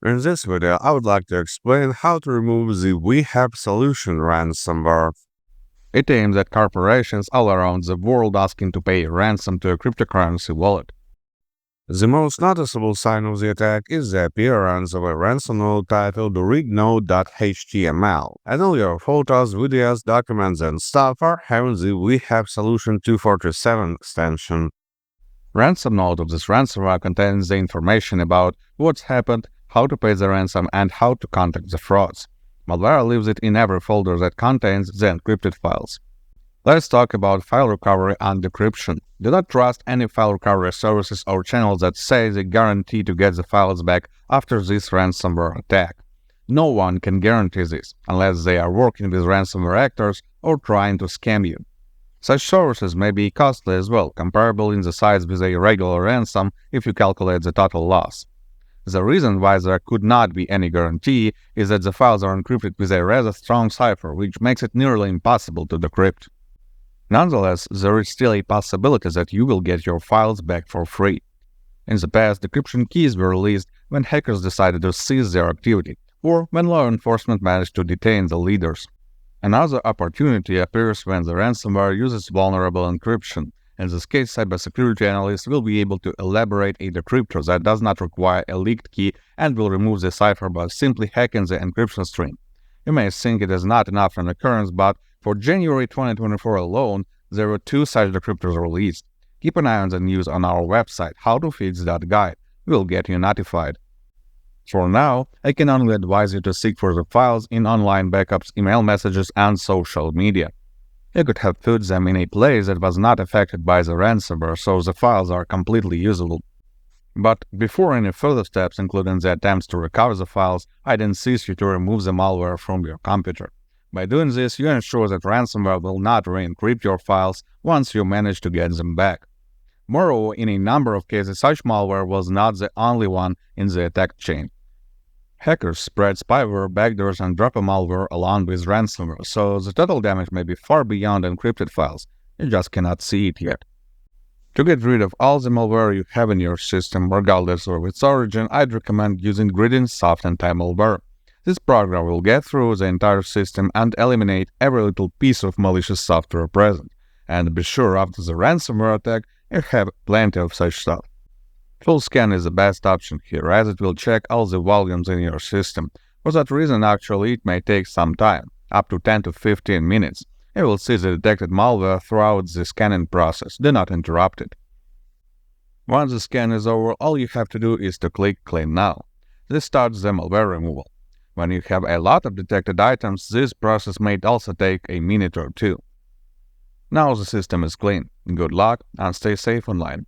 In this video, I would like to explain how to remove the WeHaveSolution Ransomware. It aims at corporations all around the world asking to pay ransom to a cryptocurrency wallet. The most noticeable sign of the attack is the appearance of a ransom note titled readnote.html, and all your photos, videos, documents, and stuff are having the WeHaveSolution 247 extension. Ransom note of this ransomware contains the information about what's happened, how to pay the ransom, and how to contact the frauds. Malware leaves it in every folder that contains the encrypted files. Let's talk about file recovery and decryption. Do not trust any file recovery services or channels that say they guarantee to get the files back after this ransomware attack. No one can guarantee this unless they are working with ransomware actors or trying to scam you. Such services may be costly as well, comparable in the size with a regular ransom if you calculate the total loss. The reason why there could not be any guarantee is that the files are encrypted with a rather strong cipher, which makes it nearly impossible to decrypt. Nonetheless, there is still a possibility that you will get your files back for free. In the past, decryption keys were released when hackers decided to cease their activity, or when law enforcement managed to detain the leaders. Another opportunity appears when the ransomware uses vulnerable encryption. In this case, cybersecurity analysts will be able to elaborate a decryptor that does not require a leaked key and will remove the cipher by simply hacking the encryption string. You may think it is not enough an occurrence, but for January 2024 alone, there were 2 such decryptors released. Keep an eye on the news on our website, HowToFix.Guide. We'll get you notified. For now, I can only advise you to seek for the files in online backups, email messages, and social media. You could have put them in a place that was not affected by the ransomware, so the files are completely usable. But before any further steps, including the attempts to recover the files, I'd insist you to remove the malware from your computer. By doing this, you ensure that ransomware will not re-encrypt your files once you manage to get them back. Moreover, in a number of cases, such malware was not the only one in the attack chain. Hackers spread spyware, backdoors, and dropper malware along with ransomware, so the total damage may be far beyond encrypted files. You just cannot see it yet. To get rid of all the malware you have in your system, regardless of its origin, I'd recommend using Gridin's Soft Anti-Malware. This program will get through the entire system and eliminate every little piece of malicious software present. And be sure after the ransomware attack, you have plenty of such stuff. Full scan is the best option here, as it will check all the volumes in your system. For that reason, actually, it may take some time, up to 10 to 15 minutes. You will see the detected malware throughout the scanning process. Do not interrupt it. Once the scan is over, all you have to do is to click Clean Now. This starts the malware removal. When you have a lot of detected items, this process may also take a minute or two. Now the system is clean. Good luck and stay safe online.